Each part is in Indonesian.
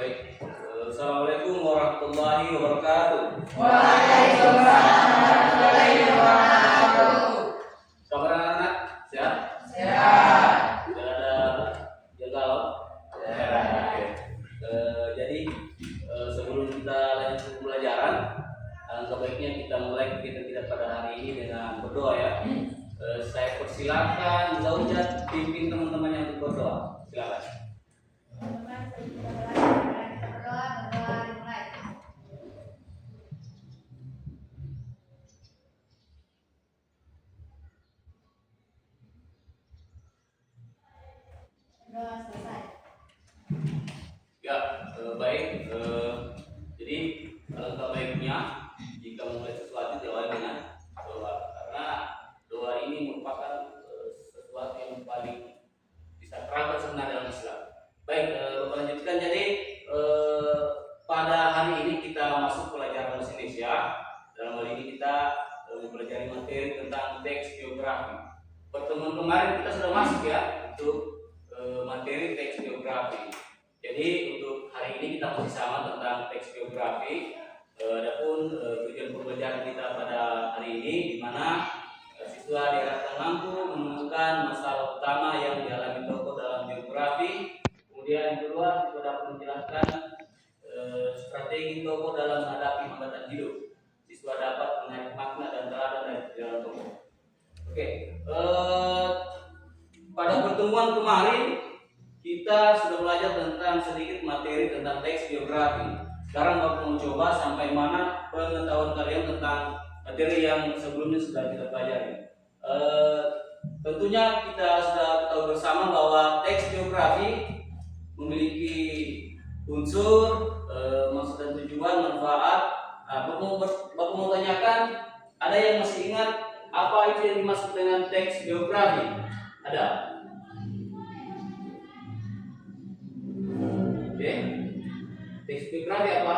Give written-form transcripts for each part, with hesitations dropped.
Baik. Assalamualaikum warahmatullahi wabarakatuh. Waalaikumsalam warahmatullahi wabarakatuh. Kabar anak-anak? Sehat? Sehat. Tidak ada yang galau? Sehat. Oke. Jadi sebelum kita lanjut ke pembelajaran, alangkah baiknya kita mulai kegiatan kita pada hari ini dengan berdoa ya. Saya persilakan Zaujat pimpin teman-temannya untuk berdoa. Silakan. Teman-teman, kita berdoa dimulai. Doa selesai. Ya, baik. Jadi alangkah baiknya jika memulai sesuatu diawali dengan doa, karena doa ini merupakan sesuatu yang paling bisa terangkat sebenarnya dalam Islam. Baik, Bapak lanjutkan. Jadi pada hari ini kita masuk pelajaran bahasa Indonesia. Dalam hal ini kita mempelajari materi tentang teks geografi. Pertemuan kemarin kita sudah masuk ya untuk materi teks geografi. Jadi untuk hari ini kita masih sama tentang teks geografi. Adapun tujuan pembelajaran kita pada hari ini di mana siswa diharapkan mampu menemukan masalah utama yang dialami tokoh dalam geografi. Kemudian yang kedua, kita dapat menjelaskan strategi tokoh dalam menghadapi hambatan hidup. Siswa dapat menarik makna dan teladan dari perjalanan tokoh. Oke, pada pertemuan kemarin kita sudah belajar tentang sedikit materi tentang teks geografi. Sekarang Bapak mencoba sampai mana pengetahuan kalian tentang materi yang sebelumnya sudah kita pelajari. Tentunya kita sudah tahu bersama bahwa teks geografi memiliki unsur, maksud dan tujuan, manfaat. Bapak mau tanyakan, ada yang masih ingat apa itu yang dimaksud dengan teks geografi? Ada? Oke. Teks geografi apa?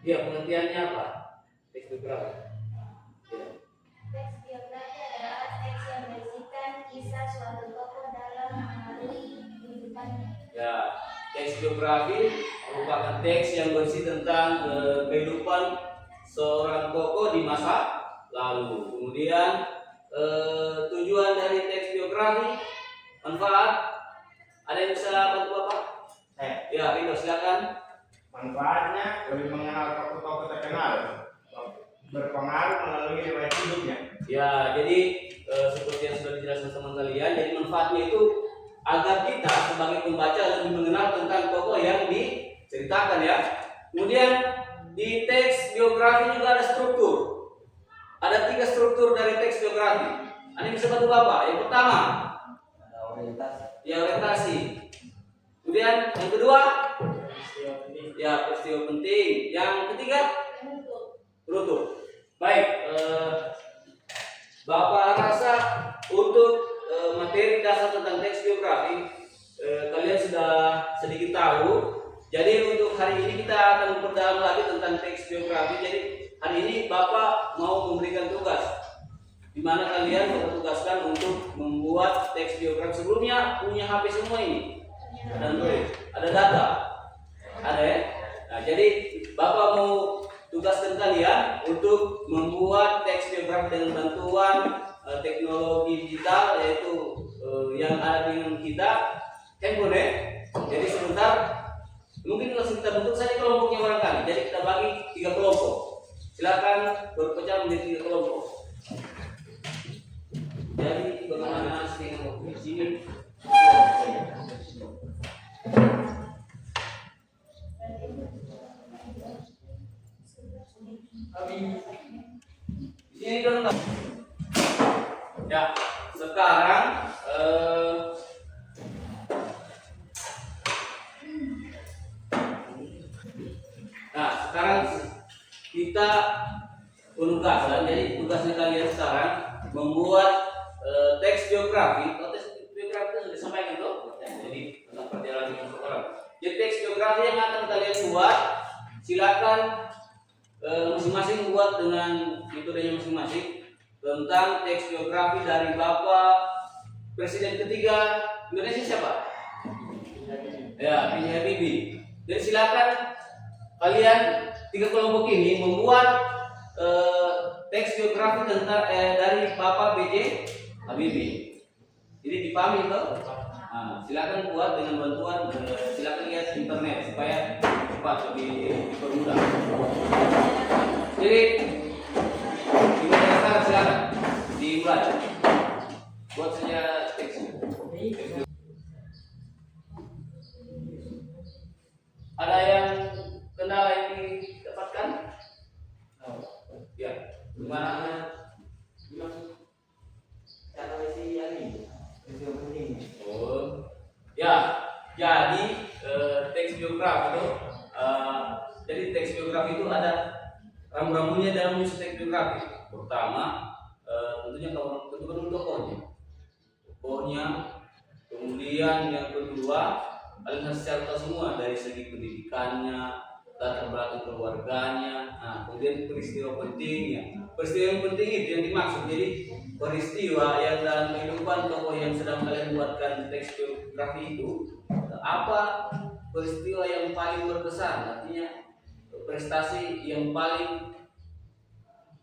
Ya, pengertiannya apa? Teks geografi. Ya. Teks geografi adalah teks yang berisikan kisah suatu tokoh dalam mengalami kehidupannya. Ya, teks geografi merupakan teks yang berisi tentang kehidupan seorang tokoh di masa lalu. Kemudian tujuan dari teks geografi, manfaat. Ada yang bisa bantu Bapak? Ya, Rido silakan. Manfaatnya lebih mengenal tokoh-tokoh terkenal, berpengaruh melalui riwayat hidupnya. Ya, jadi seperti yang sudah dijelaskan teman kalian, jadi manfaatnya itu agar kita sebagai pembaca lebih mengenal tentang tokoh yang diceritakan ya. Kemudian di teks geografi juga ada struktur. Ada 3 struktur dari teks geografi. Ada yang bisa bantu Bapak? Yang pertama, Ada orientasi. ya orientasi. Kemudian yang kedua, ya peristiwa penting. Yang ketiga, penutup. Baik, Bapak rasa untuk materi dasar tentang teks geografi kalian sudah sedikit tahu. Jadi untuk hari ini kita akan memperdalam lagi tentang teks geografi. Jadi hari ini Bapak mau memberikan tugas di mana kalian bertugaskan untuk membuat teks geografi. Sebelumnya punya HP semua ini. Ada Android, ada data, ada ya. Nah, jadi Bapak mau tugaskan kalian untuk membuat teks geografi dengan bantuan teknologi digital, yaitu yang ada dengan kita, handphone ya. Jadi sebentar, mungkin langsung kita bentuk saja kelompoknya barangkali. Jadi kita bagi 3 kelompok. Silakan berpecah menjadi 3 kelompok. Jadi bagaimana di sini? Di sini dong. Ya, sekarang sekarang kita penugasan. Jadi tugasnya kalian sekarang membuat teks geografi. Teks geografi itu sudah disampaikan tuh. Jadi tentang perjalanan seseorang. Jadi teks geografi yang akan kalian buat, silakan masing-masing buat dengan metodenya masing-masing tentang teks geografi dari Bapak Presiden ketiga Indonesia siapa? Ya, B.J. Habibie. Jadi silakan kalian 3 kelompok ini membuat teks biografi tentang dari Bapak B.J. Habibie. Jadi dipahami toh? Nah, silakan buat dengan bantuan silakan lihat internet supaya cepat lebih dipermudah. Jadi gimana sekarang silakan dimulai. Buat saja teksnya. Ada yang kendala yang didapatkan? Ya, gimana? Cara isi ini, isi penting. Oh, ya, jadi teks biografi itu, jadi teks biografi itu ada rambu-rambunya dalam menulis teks biografi. Pertama, tentunya tentukan dulu tokohnya, kemudian yang kedua, kalian harus catat semua dari segi pendidikannya, latar belakang keluarganya, nah, kemudian peristiwa pentingnya. Peristiwa yang penting itu yang dimaksud. Jadi peristiwa yang dalam kehidupan tokoh yang sedang kalian buatkan teks biografi itu, apa peristiwa yang paling berkesan, artinya prestasi yang paling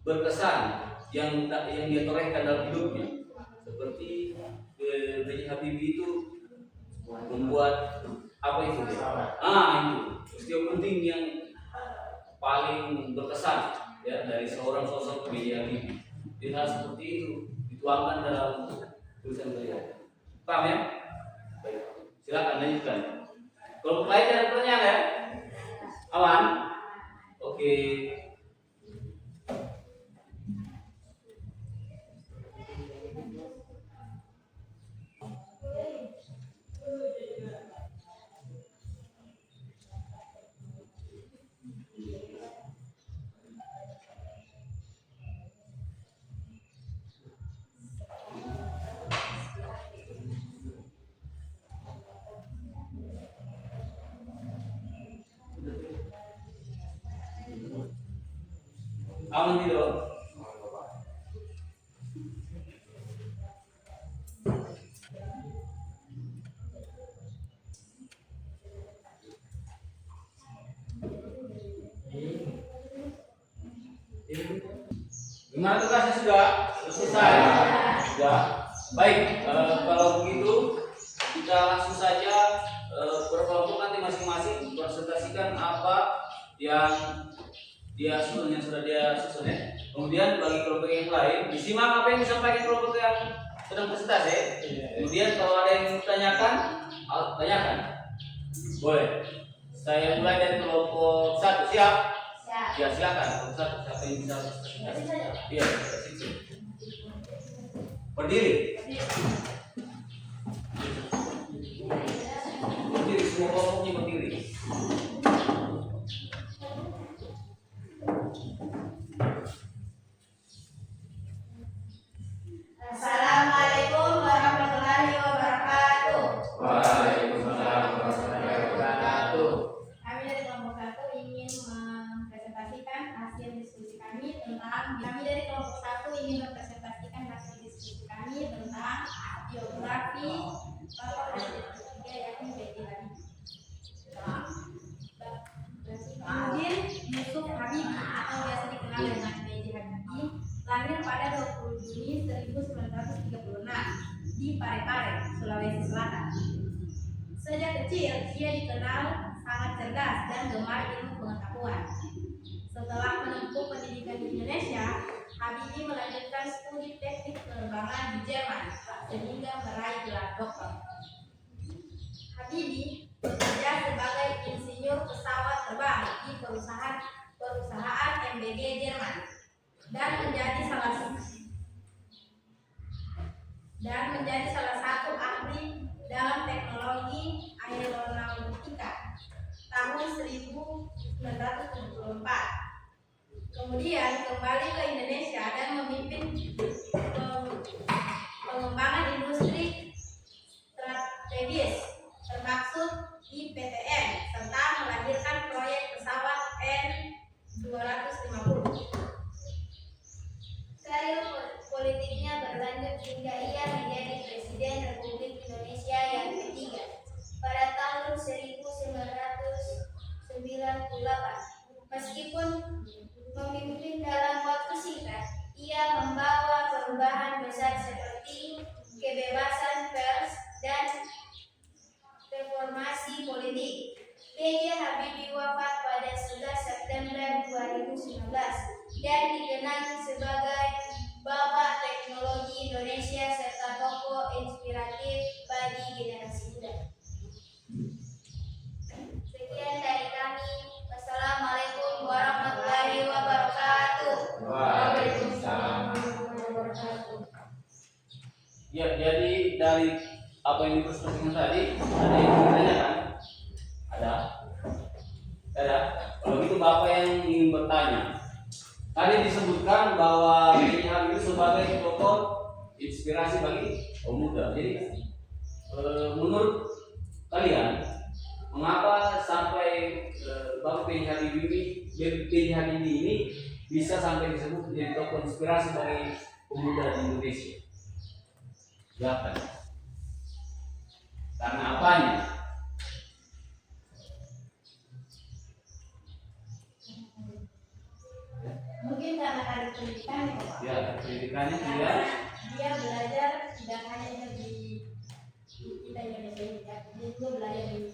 berkesan yang dia torehkan dalam hidupnya. Seperti B.J. Habibie itu membuat apa itu? Itu peristiwa penting yang paling berkesan ya dari seorang sosok B.J. Habibie. Jadi hal seperti itu dituangkan dalam tulisan beliau. Paham ya? Baik. Silakan lanjutkan. Kalau lain ada pertanyaan ya? Awan? Oke. Aman tidak? Gimana tugasnya sudah? Selesai? Sudah. Baik, kalau begitu kita langsung saja berkelompok nanti masing-masing presentasikan apa yang dia susun, yang sudah dia susun ya. Kemudian bagi kelompok yang lain disimak apa yang disampaikan kelompok yang sedang presentasi. Kemudian kalau ada yang ditanyakan, tanyakan. Boleh. Saya mulai dari kelompok 1. Siap? Siap. Ya silakan. Kelompok 1 siapa yang bisa presentasi? Iya, situ. Berdiri. Berdiri, semua kelompoknya berdiri. Assalamualaikum warahmatullahi wabarakatuh. Waalaikumsalam warahmatullahi wabarakatuh. Kami dari kelompok 1 ingin mempresentasikan hasil diskusi kami tentang biografi Bapak Presiden ketiga yakni B.J. Habibie. Yusuf Habibie atau biasa dikenal dengan B.J. Habibie lahir pada 20 Juni 1936 di Parepare, Sulawesi Selatan. Sejak kecil ia dikenal sangat cerdas dan gemar ilmu pengetahuan. Setelah menempuh pendidikan di Indonesia, Habibie melanjutkan studi teknik penerbangan di Jerman sehingga meraih gelar doktor. Habibie bekerja sebagai insinyur pesawat terbang di perusahaan MBG Jerman dan menjadi salah satu ahli dalam teknologi aeronautika tahun 1974. Kemudian kembali ke Indonesia dan memimpin pengembangan industri strategis termaksud IPTN serta melahirkan proyek pesawat N250. Karir politiknya berlanjut hingga ia menjadi Presiden Republik Indonesia yang ketiga pada tahun 1999 Informasi Politik. B.J. Habibie wafat pada 11 September 2019 dan dikenal sebagai Bapak Teknologi Indonesia serta tokoh inspiratif bagi generasi muda. Sekian dari kami. Wassalamualaikum warahmatullahi wabarakatuh. Waalaikumsalam. Ya, jadi dari apa yang dipresentasikan tadi ada yang ditanyakan? Ada. Kalau gitu Bapak yang ingin bertanya. Tadi disebutkan bahwa B.J. Habibie sebagai tokoh inspirasi bagi kaum muda. Jadi menurut kalian mengapa sampai Bapak B.J. Habibie ini bisa sampai disebut menjadi tokoh inspirasi bagi pemuda di Indonesia? Silakan. Karena apanya? Mungkin karena ada pendidikan ya, Pak. Ya, pendidikannya Karena dia belajar tidak hanya di kita Indonesia ini, dia juga belajar di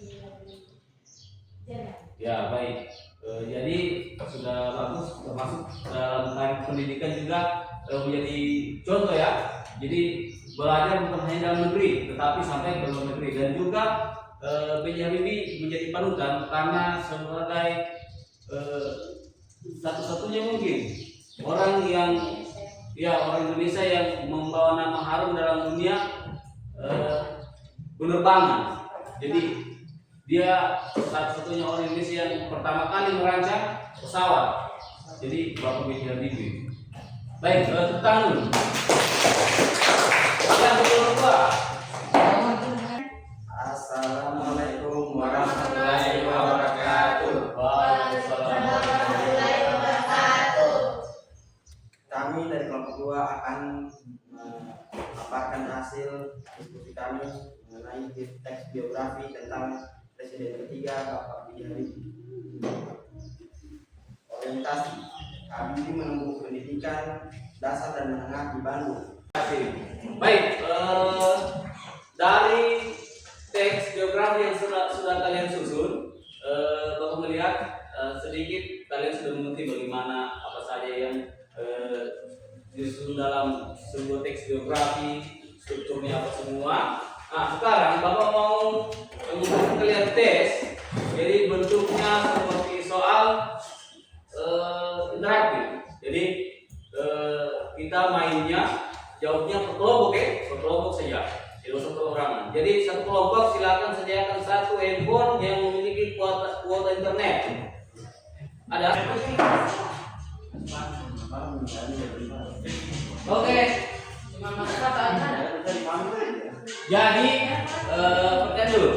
Jerman. Ya, baik. Jadi sudah bagus, termasuk dalam tarikh pendidikan juga menjadi contoh ya. Jadi belajar bukan hanya dalam negeri, tetapi sampai ke luar negeri. Dan juga B.J. Habibie menjadi panutan karena sebagai satu-satunya mungkin orang Indonesia yang membawa nama harum dalam dunia penerbangan. Jadi dia satu-satunya orang Indonesia yang pertama kali merancang pesawat. Jadi Bapak B.J. Habibie. Baik, tepuk tangan dulu. Yang kedua. Assalamualaikum warahmatullahi wabarakatuh. Waalaikumsalam. Kami dari kelompok 2 akan memaparkan hasil diskusi kami mengenai teks biografi tentang Presiden ketiga Bapak B.J. Habibie. Orientasi: Habibie menempuh pendidikan dasar dan menengah di Bandung. Baik, dari teks biografi yang sudah kalian susun, Bapak melihat sedikit kalian sudah mengerti bagaimana apa saja yang disusun dalam sebuah teks biografi, strukturnya apa semua. Nah, sekarang Bapak mau memberikan kalian tes, jadi bentuknya seperti soal interaktif. Jadi kita mainnya jawabnya per kelompok, per kelompok saja, tidak usah perorangan. Jadi satu kelompok silakan sediakan satu handphone yang memiliki kuota internet. Ada? Oke. Jadi perhatian dulu.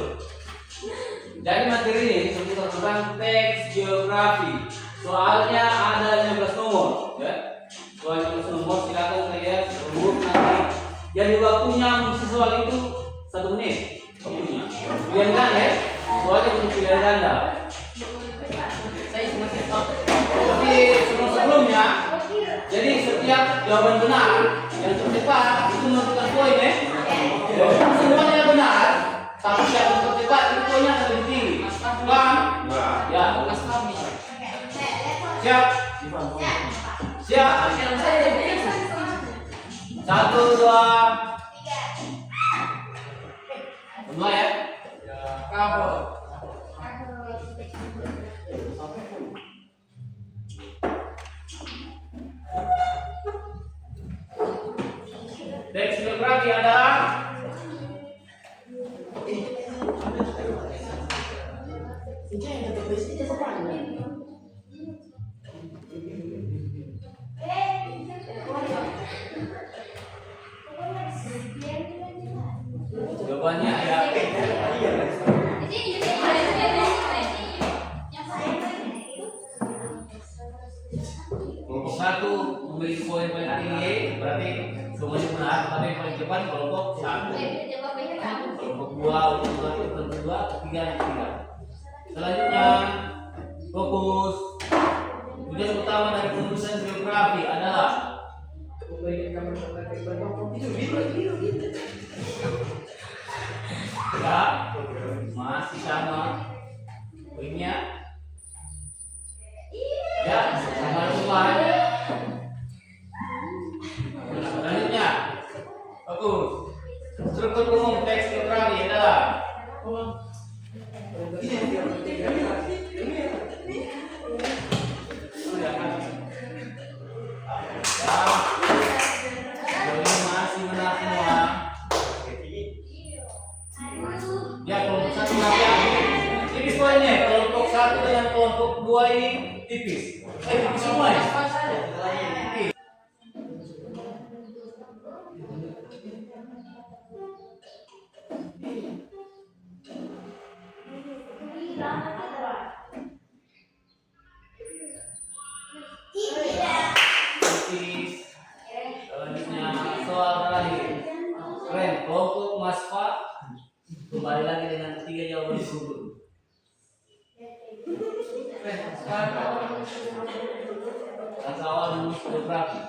Jadi materi ini seputar tentang teks biografi. Soalnya ada 15 nomor, ya. Soal 15 nomor silakan saya urut nanti. Jadi waktunya mengisi soal itu 1 menit. Waktunya. Pilihan kan ya? Soalnya untuk pilihan ganda. Tapi sebelumnya, jadi setiap jawaban benar yang tercepat itu menentukan poin ya. Semuanya benar, tapi yang tercepat itu poinnya akan lebih tinggi. Paham? Ya. Siap? Siap? 1, 2, 2 ya? Kabur. Teks biografi adalah jawabannya ya. Kelompok 1 memiliki poin paling tinggi, berarti semuanya benar, tapi yang paling cepat kelompok 1. Kelompok 2 untuk kelompok 2, 3. Selanjutnya fokus. Tujuan utama dari penulisan biografi adalah ya, masih sama poinnya. Ya, sama semua. Selanjutnya, bagus. Struktur umum teks biografi adalah masih benar semua. Ya, kelompok satu tipis poinnya. Kelompok satu dengan kelompok dua ini tipis. Tipis semua ya. Tipis. Selanjutnya soal terakhir. Keren. Kelompok Masfa kembali lagi dengan ketiga jawaban gugur. Yang awal rumus geografi.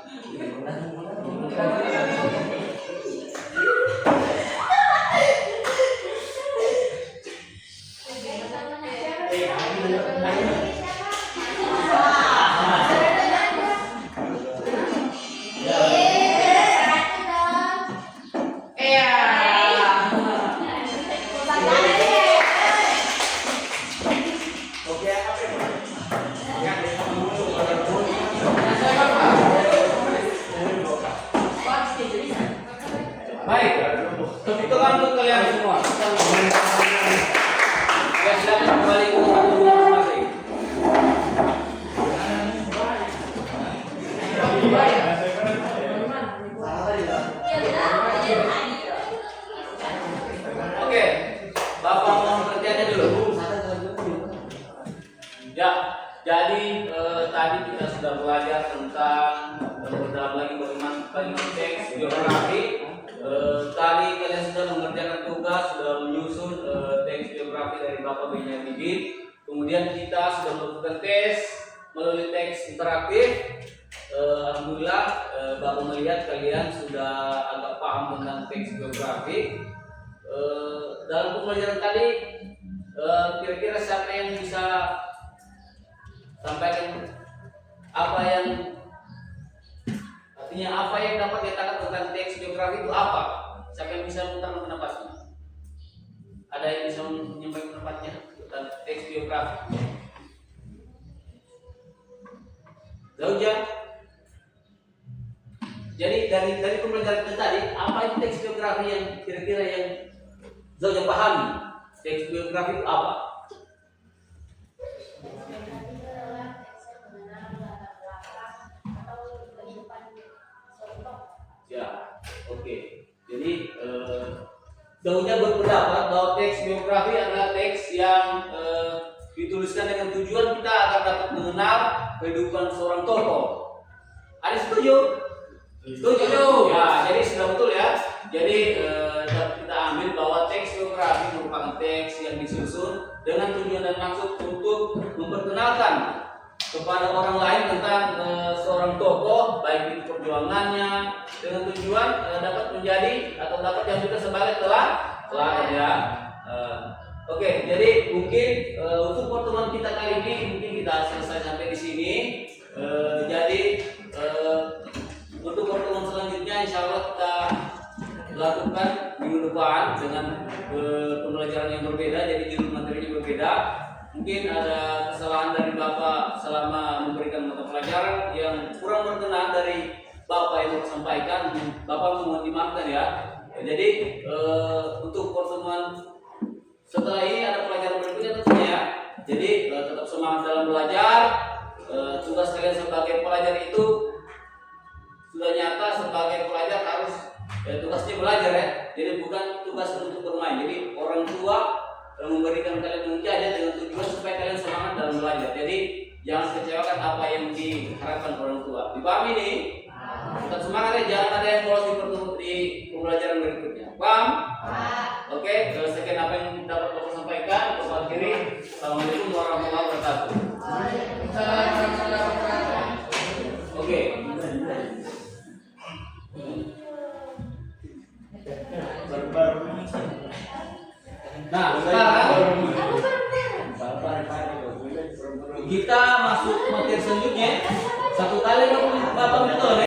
Baik, itu kan untuk kalian semua. Ya, silakan kembali ke tempat duduk masing-masing. Oke, Bapak mau kerjanya dulu. Ya, jadi tadi kita sudah belajar tentang berdalam lagi bagaimana teks biografi. Tadi kalian sudah mengerjakan tugas, sudah menyusun teks biografi dari Bapak Benyamin. Kemudian kita sudah melakukan tes melalui teks interaktif. Alhamdulillah Bapak melihat kalian sudah agak paham tentang teks biografi. Dalam pembelajaran tadi, kira-kira siapa yang bisa sampaikan apa yang artinya apa yang dapat dikatakan tentang teks biografi itu apa? Siapa yang bisa mengutarakan pendapatnya? Ada yang bisa menyampaikan pendapatnya tentang teks biografi? Zauja. Jadi dari pembelajaran kita tadi, apa itu teks biografi yang kira-kira yang Zauja pahami? Teks biografi itu apa? Ya, oke. Jadi Zauja berpendapat bahwa teks biografi adalah teks yang dituliskan dengan tujuan kita agar dapat mengenal kehidupan seorang tokoh. Ada setuju? Setuju. Ya, jadi sudah betul ya. Jadi dapat kita ambil bahwa teks biografi merupakan teks yang disusun dengan tujuan dan maksud untuk memperkenalkan kepada orang lain tentang seorang tokoh, baik itu perjuangannya, dengan tujuan dapat menjadi atau dapat diambil sebagai teladan ya. Oke, jadi mungkin untuk pertemuan kita kali ini mungkin kita selesai sampai di sini. Jadi untuk pertemuan selanjutnya insya Allah kita lakukan minggu depan dengan pembelajaran yang berbeda, jadi judul materinya berbeda. Mungkin ada kesalahan dari Bapak selama memberikan mata pelajaran yang kurang berkenan dari Bapak yang mau sampaikan, Bapak mohon dimaafkan ya. Jadi untuk pertemuan setelah ini ada pelajaran berikutnya tentunya ya. Jadi tetap semangat dalam belajar. Tugas kalian sebagai pelajar itu sudah nyata, sebagai pelajar harus tugasnya belajar ya. Jadi bukan tugas untuk bermain. Jadi orang tua memberikan kalian menjajah dengan tujuan supaya kalian semangat dalam belajar. Jadi jangan kecewakan apa yang diharapkan orang tua. Dipahami nih? Tetap semangat ya, jangan ada yang bolos di pembelajaran berikutnya. Paham? Oke, sekian apa yang dapat Bapak sampaikan. Bapak kiri. Assalamualaikum warahmatullahi wabarakatuh. Oke. Nah, sekarang kita masuk materi selanjutnya. Satu kali Bapak betul.